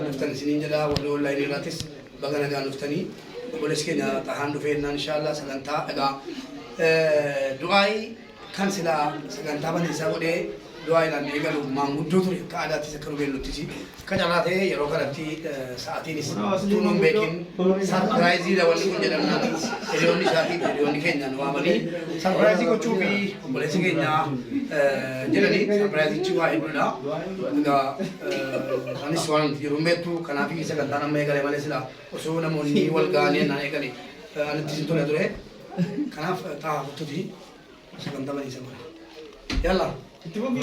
نفتن سنين جدا ولا إلى راتس بقنا جان نفتني ولسه كنا تهاندو فينا إن شاء الله سكنتا إذا دعائي كان سلا سكنتا بني سأقوله دعائي لان يقالوا ما مدته كعادة تذكروا بينو تيجي كجماعة يروح كرتي ساعتين تونم بيكين سرپرائزي لوالي كن جدنا اليومي ساعتي اليومي كنا نوامني سرپرائزي كو تشوفي ولسه كنا جلني سرپرائزي تشوفه يبلا إذا أنا سوالن يرومبتو كنا في سكنتا نمبر كله مالي سلا وسونا موني والغاني نانه كله أنا تيجي تونا توه كنا تاه تودي سكنتا بني سمرا يلا تبغى مين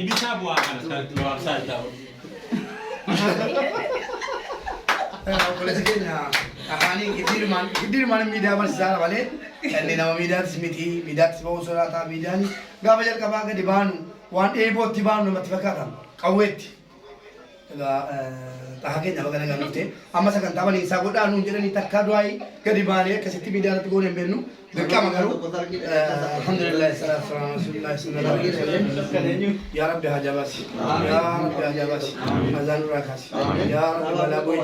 bisa buat kan keluar saja. Boleh sekiranya, ahani kidir mana media bersara balik, ini nama media sebawa surat media ni, gak baca kabar ke di Banu, wan ebot di Banu mati fakatan, kawet, tahakin jawab kan nufte, amma sekarang tahu ni sahaja anu jadi ni tak kaduai ke di Banu, ke situ media tu golem benu. Dekam agaru, alhamdulillah, Rasulullah sallallahu alaihi wasallam. Ya Rabbi hajabasi, ya Rabbi hajabasi, azanur rakasi, ya Rabbi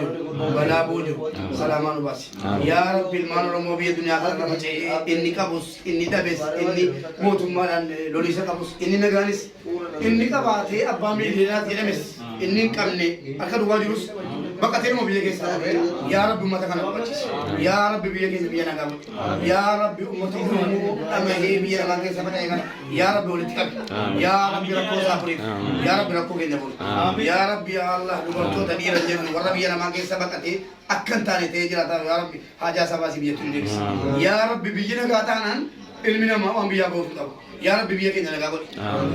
bala buju, salaman ubasi. Ya Rabbi manor mobi dunia akhirat macam ini kabus, ini tabes, ini mutum malan lolisa kabus, ini neganis, ini kabate abba miliar tidak mes, ini kamne, akar wajurus. Bakatir mobil ke sana, ya Rabbi mata kana bacis, ya Rabbi biya ke biya nagam, ya Rabbi umat umu amahe biya nagam sama tayang, ya Rabbi ulit kab, ya Rabbi rakko sapuri, ya Rabbi rakko ke jabul, ya Rabbi Allah dubarto tadi ranjang, warna biya nagam sama kati, akan tani tejira ta, ya Rabbi haja sabasi biya tulis, ya Rabbi biya nagatanan, ilmina ma biya go tab, ya Rabbi biya ke nagabul,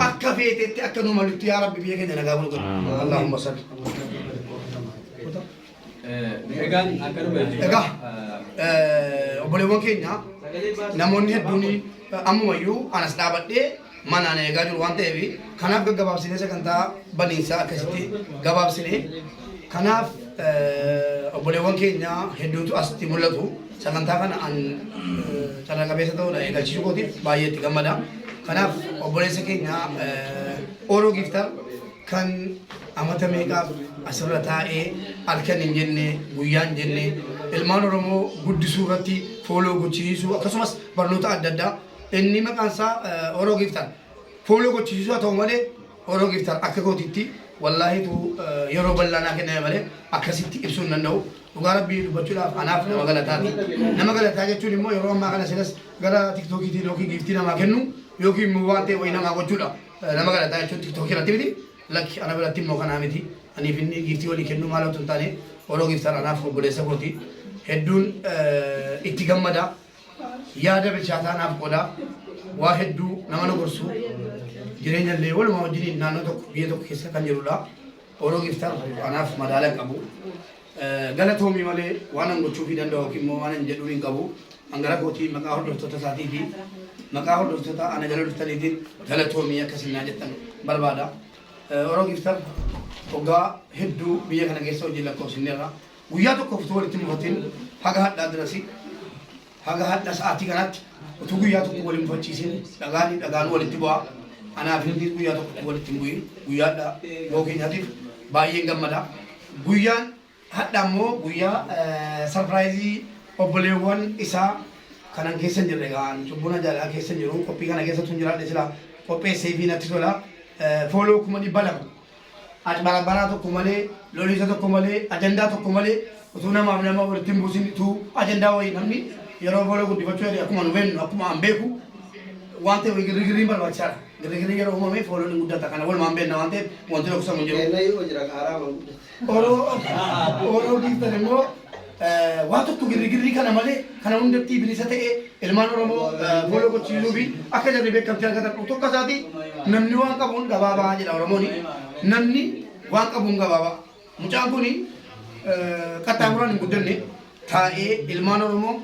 akka fete akka numalut, ya Rabbi biya ke nagabul, Allahumma salli. Egan akan berjaya. Boleh mungkin ya. Namun heduni amuayu anas dapat deh mana nih gajul wante bi. Kanaf gabab sini sekanta banisa kesiti gabab sini. Kanaf boleh mungkin ya hedu tu asti mulut tu. Sekanta kan an cara kabisa tu na ega ciu koti bayar tiga mana. Kanaf boleh sekian ya oro giftar kan amata mereka asal tae alkan injenne guyan jenne ilman oromo guddi surati follow gochisu akasumas barnota adda inni makansa oro giftar follow gochisu atau male oro giftar akagotitti wallahi tu yoro ballana kene male akasitti ibsun nanno ugarabbi bachula anaf nama galata jechuun immoo yeroo ammaa kana silas gara tiktookii ti yookiin giftii namaa kennu yookiin immoo waan ta'e wayii namaa gochuudha nama galata jechuun tiktookii irratti miti lakki ana biratti immoo kanaa miti ani finni giftii walii kennu maal otoo hin taane oroo giftaan anaaf obboleessa kooti hedduun itti gammada yaada bilchaataa anaaf qooda waa hedduu nama na gorsu jireenya illee walumaa wajjiniin naannoo tokko biyya tokko keessa kan jirudha oroo giftaan anaaf madaala hin qabu galatoomii malee waan an gochuu fi danda'u yookiin immoo waan an jedhuu hin qabu angara kootii maqaa hordoftoota isaatii fi maqaa hordoftoota ana jala dhuftaniitiin galatoomii akkasiin naa jettan barbaada oroo giftaan ogaa hedduu biyya kana keessa hojii lakkoofsineerra guyyaa tokko utuu walitti mufatiin haga hadhaa dirasi haga hadha sa'aatii kanatti utuu guyyaa tokko waliin mufachiisin dhagaan walitti bu'a anaaf inni guyyaa tokko walitti hin bu'in guyyaadha yoo keenyaatiif baay'een gammada guyyaan hadha immoo guyyaa sarpiraayizii obboleewwan isaa kanan keessa hin jirre ga'an cubbuna jaalala keessa hin jiru qophii kana keessa tun jiraadhe sila qopheessee fi natti tola fooloo kuma dhibba lama bara tokko malee lolisa tokko malee ajandaa tokko malee utuu namaaf nama walitti hin buusin utuu ajandaa wayii namni yeroo fooloo guddifachuu jedhe akkuma nu beeknu akkuma an beeku waan ta'eef girgirriin barbaachisaadha. Girgirriin yeroo uumame fooloon hin guddata kana walumaan beekna waan ta'eef wanti tokko sammuu jiru. Oroo giiftan immoo waan tokko girgirrii kana malee kana hundatti bilisa ta'e ilmaan Oromoo fooloo gochiisuu fi akka jarri beekamtii argatan tokko isaati namni waan qabuun gabaabaa jedha Oromooni. Namni waan qabuun gabaabaa. Mucaan kuni qaxxaamuraan hin guddanne taa'ee ilmaan Oromoo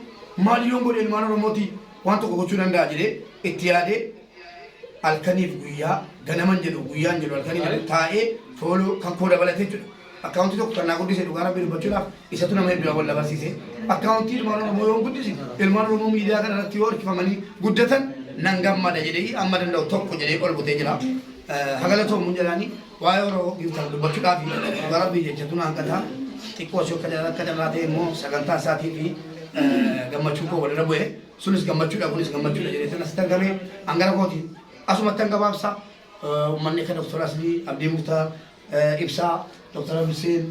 maaliyoon godhe ilmaan Oromooti waan tokko gochuu danda'a jedhee itti yaadee halkaniif guyyaa ganaman jedhu guyyaan jedhu halkaniif jedhu taa'ee fooloo kan koo dabalatee jedhu akkaawuntii tokko kan naa guddise dhugaa rabbii dubbachuudhaaf isatu nama hedduu wal barsiise akkaawuntii ilmaan Oromoo yoo guddise ilmaan Oromoo miidiyaa kana irratti yoo hirkifamanii guddatan نعم ما دجيلي أما دلنا توك جري أول بتجرا هقول توم من جراني وايرو يفتح بتشوف في غرب بيجي جتونا هكذا تكوا شو كذا كذا راتي مو سكنتا ساتي في gamma chuko wala rabu e sunis gamma chuda kunis gamma chuda jere tan stangame angara koti asuma tanga babsa manne ka doktor asli abdi muhtar ibsa doktor Hussein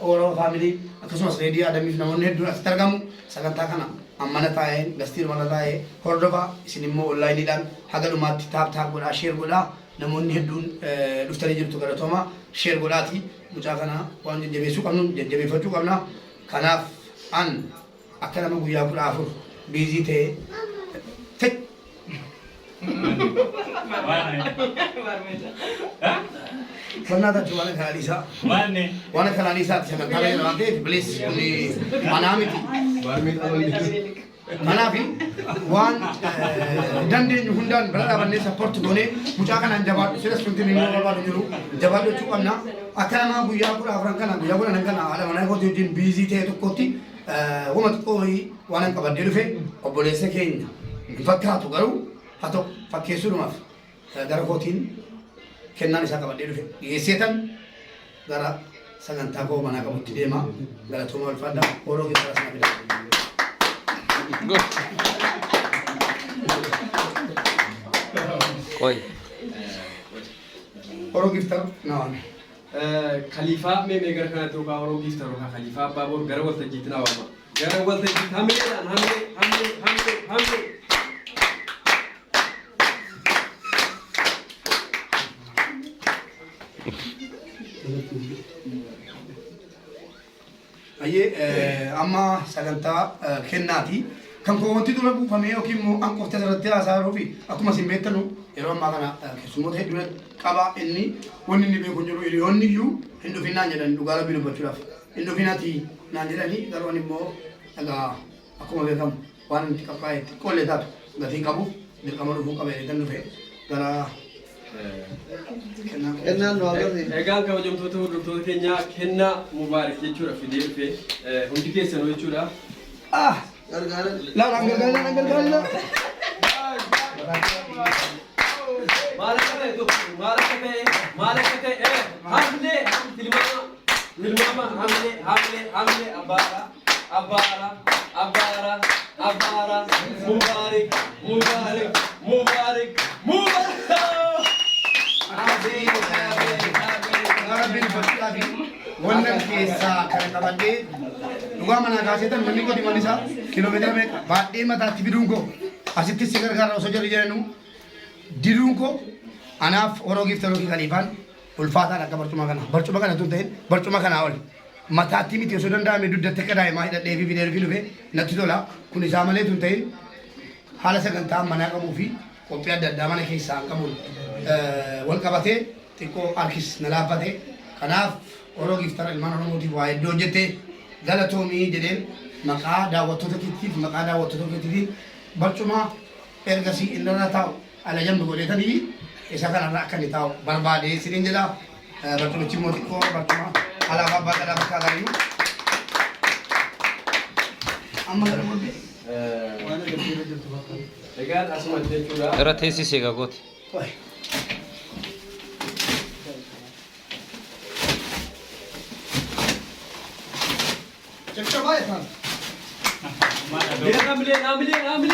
oro family akasuma ready adami na monne du stargamu saganta kana amana tae gastir mana tae hordova sinimmo online dan hagalu matti tap tap gola share gola namonni hedun duftari jirtu gara toma share golati mucha kana wan jebe su kamnu jebe fatu kamna kanaf an akana ma guya kula afur busy te tek karena ta jualan khalisa wana khalisa ta kala rate please ni manamiti manafi wan dande hundan berada banne support done mucakan anjabat sira sunti ni ngaba dulu jawab tu amna akana ma guya kula afran kana guya kula nankana ala mana ko din busy te to koti وما تقولي وأنا كبدي في أبولي سكين فكاتو قالوا هاتو فكيسوا ما في داركوتين كنا نسا كبدي في يسيتن دارا سكان تاكو منا كبدي ديما دارا توما الفادا أورو كتير سنا بيدا كوي أورو كتير نعم خليفة ميجر كانت توقع ورو كيف تروح خليفة بابور جرول تجيتنا وما جرول تجيت هم أيه أما سكنتا كناتي كم كونتي دولا بو فمي أو كيمو أنكو تزرتي أسارو في أكو ما سيمبتنو يروم ما كنا كسموت هيد دولا كابا إني ونني بيكونجلو إلي هوني يو إندو فينا جدًا دوغالا بيلو بتشوف إندو فينا تي نانجلاني داروني مو أجا أكو ما بيكم وان تكفاي كل ده غادي كابو دكامرو فوق كابي دنو في دارا كنا نوابر egal kau jom tutu kenya kena mubarak jechura fidel fe hundi ke seno jechura ah لا لا لا malakate hamle tilmama hamle abara mubarak wannan keessa kan qabadde dhugaa mana kaasetan manni ko diman isa kilomeetira meeqa baadhee mataatti fiduun ko asitti si gargaara osoo jirru jedhanu diduun ko anaaf horoo giiftaroo khaliifaan ulfaataan akka barcuma kana tun ta'in barcuma kanaa ol mataatti miti osoo danda'ame dugdatti akka daa'imaa hidhadhee fi fidee dhufe natti tola kun isaa malee tun ta'in haala sagantaa manaa qabuu fi qophii adda addaa mana keessaa qabuun wal qabatee xiqqoo harkis na laaffate kanaaf horoo giiftara ilmaan oromootiif waa iddoo hojjette galatoomii jedheen maqaa daawwattoota keetiif maqaa daawwattoota keetiif barcuma ergasii inni taa'u ala jambi godhetanii isa kanarra akka inni taa'u barbaade siniin jedha barcumichi immoo xiqqoo barcuma alaabaa abbaa gadaa bakka agariyyuu amma gara booddee egal asuma jechura ترى تيسي سيجا قوت Coba ya kan? dia ambil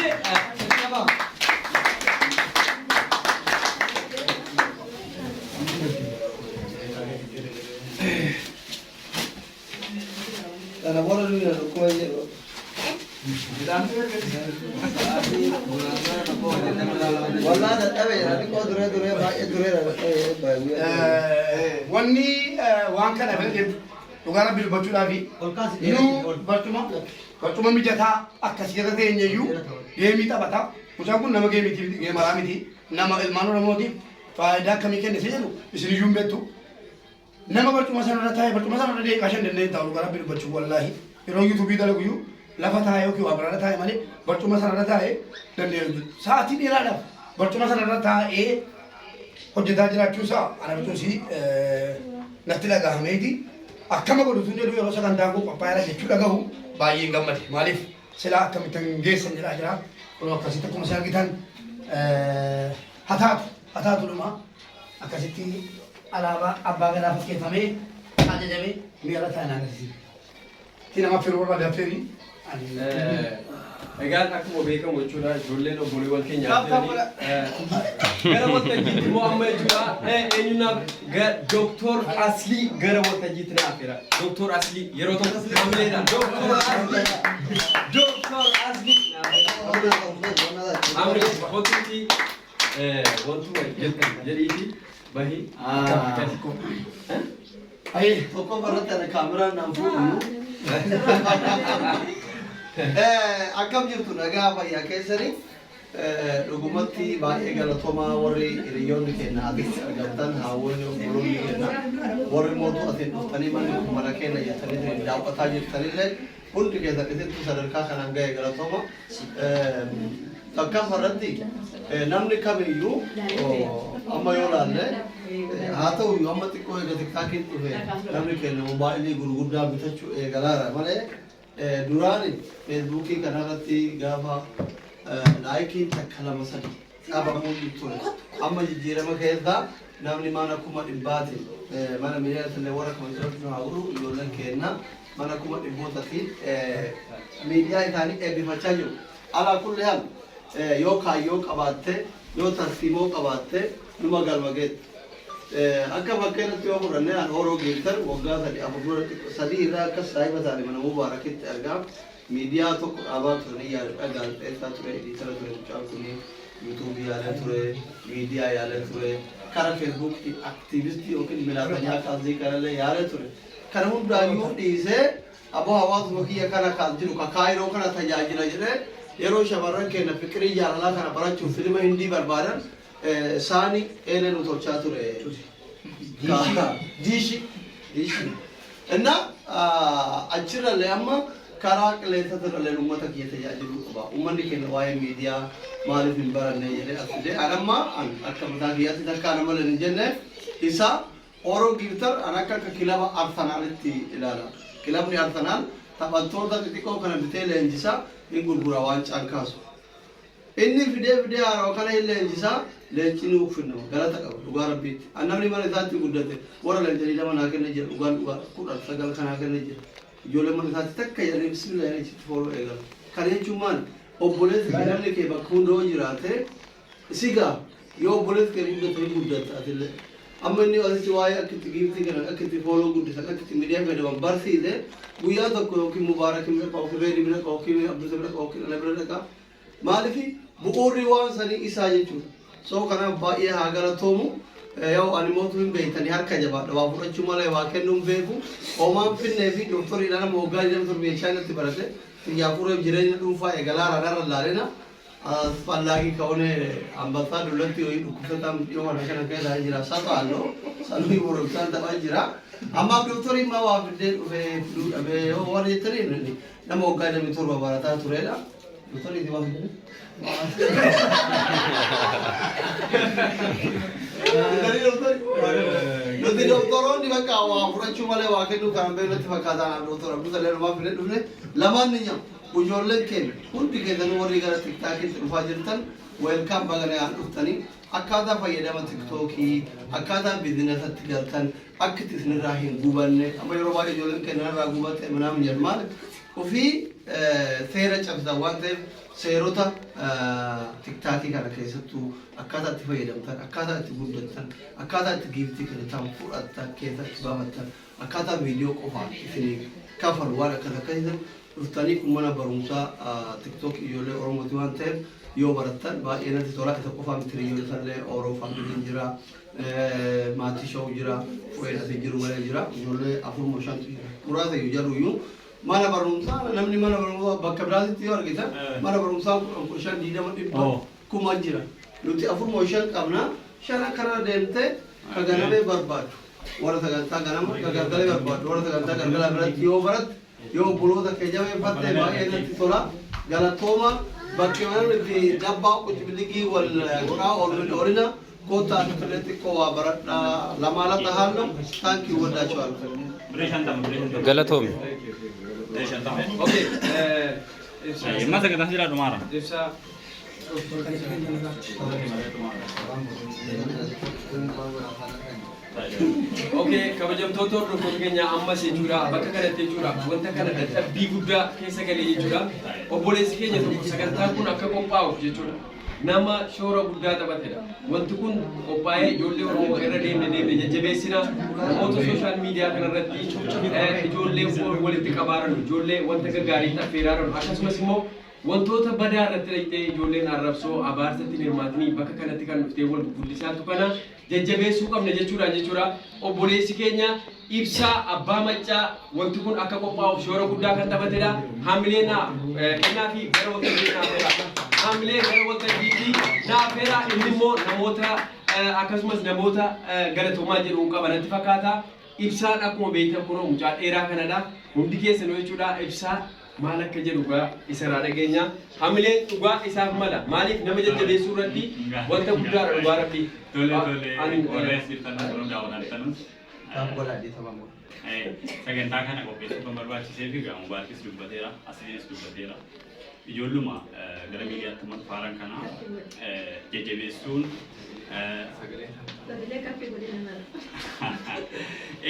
Karena bola dulu ya, kau aja. Wala ada tahu ya, tapi kau dure Wanni waan kana fedheef dhugaara bilbachuudhaafi inuu barcuma mijataa akkasii irra teenyeyyuu geemii taphata. Mucaan kun nama geemiitiif geemaraa miti. Nama ilmaan oromootiif faayidaa akkamii kenne si jedhu isiniyyuu hin beektu. Nama barcuma sanarra taa'ee barcuma sanarra deeqaa shan dandeenye taa'u dhugaara bilbachuu wallaahi yeroo yuutuubii dalaguyyuu lafa taa'ee yookiin waa biraarra taa'ee malee barcuma sanarra taa'ee dandeenye sa'aatii dheeraadhaaf barcuma sanarra taa'ee hojjetaa jiraachuusaa ana bituusi natti dhagahameeti akkama godhutuun jedhu yeroo sagantaan kun qophaa'eera jechuu dhagahu baay'ee gammade maaliif silaa akkamittan geessan jedhaa jira Kalau kasih tu misalnya kita hatat rumah, kasih ti alaba abang kita pakai kami aja jadi biar tanah kasih. Tidak maaf firman pada firi. egaan akkuma beekamu jechuudha ijoolleen obboleewwan keenya gara waltajjiitti immoo amma jechuudha eenyunaaf Dr. Aslii gara waltajjiitti na affeera Dr. Aslii yeroo tokko hamileedha Dr. Aslii hamilee hotuuti wantu jedhiiti bahi Aye, tokko barate ana kameraan naan fuudhu. Akkam jirtu nagaa fayyaa keessanii dhugumatti baay'ee galatoomaa warri hiriyoonni keenya asitti argamtan haawwan obboloonni keenya warri mootuu asiin dhuftanii mana keenya jettanii daawwataa jirtanillee hundi keessatti sadarkaa kanaan ga'e galatooma. Takka irratti namni kamiyyuu amma yoo laalle haa ta'u iyyuu amma xiqqoo eega tiktaakiin dhufe namni keenya moobaayilii gurguddaa bitachuu eegalaara malee duraan feesbuukii kanarratti gaafa laayikiin takka lama sadi dhabamuu ture amma jijjiirama keessaa namni mana kuma dhibbaati mana miidiyaatillee warra kamasirratti haa uru ijoolleen keenya mana kuma dhibbootatiin miidiyaa isaanii eebbifachaa jiru. Alaa kulli haal yoo kaayyoo qabaatte yoo tartiiboo qabaatte numa galmageetti. Akka fakkeenyatti yoo fudhanne an horoo geettan waggaa sadii irraa akkas saayiba isaanii mana mubaarakitti argaa miidiyaa tokko dhaabaa turanii yaadadha gaazexeessaa ture ediitara ture mucaan kuni yuutuubii yaalee ture miidiyaa yaalee ture kara feesbuukii aktiivistii yookiin milaatanyaa kaasii kanallee yaalee ture kana hundaayyuu dhiisee aboo hawaasuma kiyya kana kaas jiru ka kaayiroo kana tajaajila jedhee yeroo shamarran keenya fikirii jaalalaa kana barachuuf filima hindii barbaadan saani eelee nu tolchaa ture diishi እና achirralee amma karaa qilleensatirralee uummata kiyya tajaajiluu qaba uummanni keenya waa'ee miidiyaa maaliif hin baranne jedhee asitee anamma akka mataa kiyyaatti takkaa nama leen hin jenne isa Oroo Giiftar an akka kilaba Arsenaalitti ilaala kilabni Arsenaal taphattoota xixiqqoo kana bitee leenjisaa hin gurgura waancaan kaasu inni fidee haaroo kana hin leenjisaa leencini uffinna galata qaba dhugaa rabbiitti annamni mana isaatti guddate warra leenjanii lama naa kenna jedha dhugaa kudhan sagal kanaa kenna jedha ijoollee mana isaatti takka jedhanii bismillah jedhanii fooloo eegalu kana jechuun maal obboleessi kee namni kee bakka hunda yoo jiraate sigaa yoo obboleessi kee guddate hin guddatta atillee amma inni asitti waa'ee akkitti giiftii kana akkitti fooloo guddisan akkitti miidiyaa fayyadaman barsiise guyyaa tokko yookiin mubaarak bira qabu kireedi bira qabu yookiin abdulsa bira qabu yookiin ala bira dhaqa maaliif bu'uurri waan sanii isaa jechuudha. So kana baay'ee haa galatoomu yoo ani mootu hin beeytanii harka jabaadha waa fudhachuu malee waa kennuun beeku hoomaan finnee fi doktoriidhaan nama waggaa 27 chaanatti barate xiyyaafuree jireenya dhuunfaa eegalaa raadara laalena fallaaqii ka'oone ambassaa dullatti yoo dhukkubsataan dhiyoo kana kana keessaa jira saphaaloo sanuu boromsaan taphaa jira amma doktoriin maa waa fiddee dhufee fiduu dhabee yoo waan jettanii nama waggaa 27 barataa turedha doktoriiti waa fiddee Nanti doktoron di baka awak pura cuma lewat kedu kan bela tiba kata anak doktor abu tu lewat bela dulu laman ni jam ujol leken pun tiga tahun orang negara TikTok itu fajartan welcome bagainya anak tani akada payah dalam TikToki akada business tigaltan akitis nerahin gubanne apa yang orang ujol leken nerah gubat mana menjelma Ufi seera cabsaa waan ta'eef seerota tiktaakii kana keessattuu akkaataa itti fayyadamtan akkaataa itti guddattan akkaataa itti giiftii kennitan fudhattan keessatti baafattan akkaataa viidiyoo qofaan isinii kafalu waan akkas akkasiisan dhuftanii kun mana barumsaa tiktook ijoollee oromooti waan ta'eef yoo barattan baay'ee natti tola isa qofaa miti ijoollee sallee oroofaan bidin jira maatii shawuu jira fu'een asii jiru malee jira ijoollee afurmoo shantu jira muraasa iyyuu jaruyyuu mana barumsaa namni mana barumsaa bakka biraatitti yoo argitan mana barumsaa shan diidama dhibba kuma jira nuti afurmoo shan qabna shana kana deemtee ka ganamee barbaadu warra sagantaa ganama ka galgalee barbaadu warra sagantaa galgalaa biratti yoo baratte yoo obboloota kee jabeeffatte baay'ee natti tola galatooma bakki manni dabbaa qucibligii wal quraa oolina kota akkalee xiqqoo waa baradhaa lamaalata haallo taankii waddaachuu Galatoom. Okay. Masa kita sudah marah. Ibsa Okey, kabajamtoota hordoftoota keenya ammas jechuudha bakka kanatti jechuudha wanta kana dadhabbii guddaa keessa galee jechuudha obboleessi keenya tokko sagantaan kun akka qophaa'uuf jechuudha nama shoora guddaa taphatedha wanti kun qophaa'ee ijoollee Oromoo irra deemne jajjabeessina namoota sooshaal miidiyaa kanarratti ijoollee walitti qabaaran ijoollee wanta gaggaarii affeeraaran akkasumas immoo wantoota badaa irratti dhaqxee ijoolleen arrabsoo abaarsatti hirmaatanii bakka kanatti kan dhuftee wal guddisaatu kana jajjabeessuu qabna jechuudha obboleessi keenya ibsaa abbaa maccaa wanti kun akka qophaa'uuf shoora guddaa kan taphatedha haamileen kennaa fi gara waltajjii naafeera haamilee gara waltajjiitti naafeera inni immoo namoota akkasumas namoota galatoomaa jedhuun qabanatti fakkaata ibsaan akkuma beektan kunoo mucaa dheeraa kanadha hundi keessanuu jechuudha ibsaa maal akka jedhu gaa isa irraa dhageenya hamileen dhugaa isaaf mala maaliif nama jajjabeessuu irratti wanta guddaadha dhugaa rabbi sagantaa kana qopheessuu kan barbaachisee fi gaa mubaarkis dubbateera asliinis dubbateera ijoolluma gara miidiyaatti faaran kana jajjabeessuun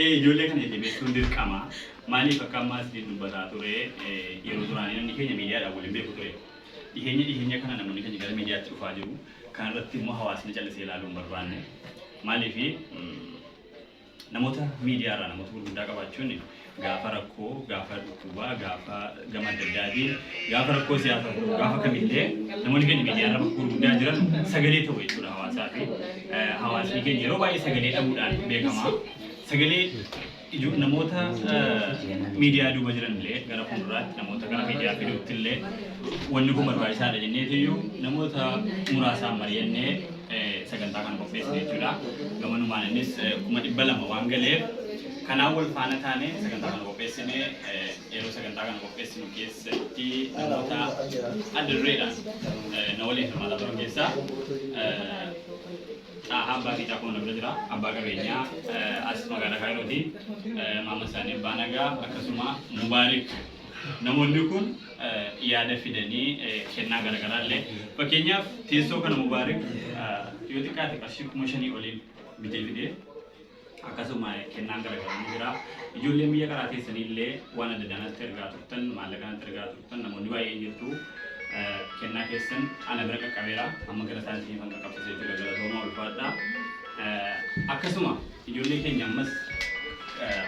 ijoollee kana jajjabeessuun dirqama maaliif akka ammaas dubbataa ture yeroo duraanii namni keenya miidiyaadhaan waliin beeku ture dhiheenya kana namoonni keenya gara miidiyaatti dhufaa jiru kanarratti immoo hawaasni callisee ilaaluu hin barbaanne maaliif namoota miidiyaarraa namoota gurguddaa qabaachuun gaafa rakkoo gaafa dhukkubaa gaafa gama adda addaatiin gaafa rakkoo siyaasaa gaafa kamillee namoonni keenya miidiyaarraa bakka gurguddaa jiran sagalee ta'u jechuudha hawaasaa fi hawaasni keenya yeroo baay'ee sagalee dhabuudhaan beekama sagalee namoota miidiyaa duuba jiran illee gara fuulduraatti namoota gara miidiyaa fiduutti illee wanni kun barbaachisaadha jenneetiyyuu namoota muraasaan mari'annee sagantaa kana qopheessine jechuudha. Gamanumaan innis 200 waan galeef kanaan wal faana taane sagantaa kana qopheessine yeroo sagantaa kana qopheessinu keessatti namoota adda dureedhaan na waliin hirmaata turan keessaa abbaa fi caakuun nama jira abbaa qabeenyaa as magaalaa Kaayirooti maama isaanii abbaa nagaa akkasuma mubaarik namoonni kun yaada fidanii kennaa garaagaraa illee fakkeenyaaf teessoo kana mubaarik yoo xiqqaate qarshii 5,000 oliin bitee fidee akkasuma kennaan garaagaraa ni jira ijoolleen biyya karaa keessanii illee waan adda addaatti ergaa turtan maallaqaatti ergaa turtan namoonni baay'een jirtu kennaa keessan ana bira qaqqabeera amma gara isaaniitiin kan qaqqabsiisee jiru galatooma ulfaadha akkasuma ijoollee keenya ammas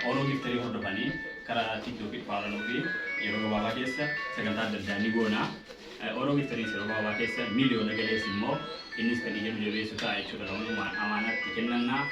Oromoo giftarii hordofanii karaa TikTokii faaranuu fi yeroo gabaabaa keessa sagantaa adda addaa ni goona Oromoo giftarii yeroo gabaabaa keessa miiliyoona galees immoo innis kan ijaaru jabeessu ta'a jechuudha. Amaanaatti kennannaa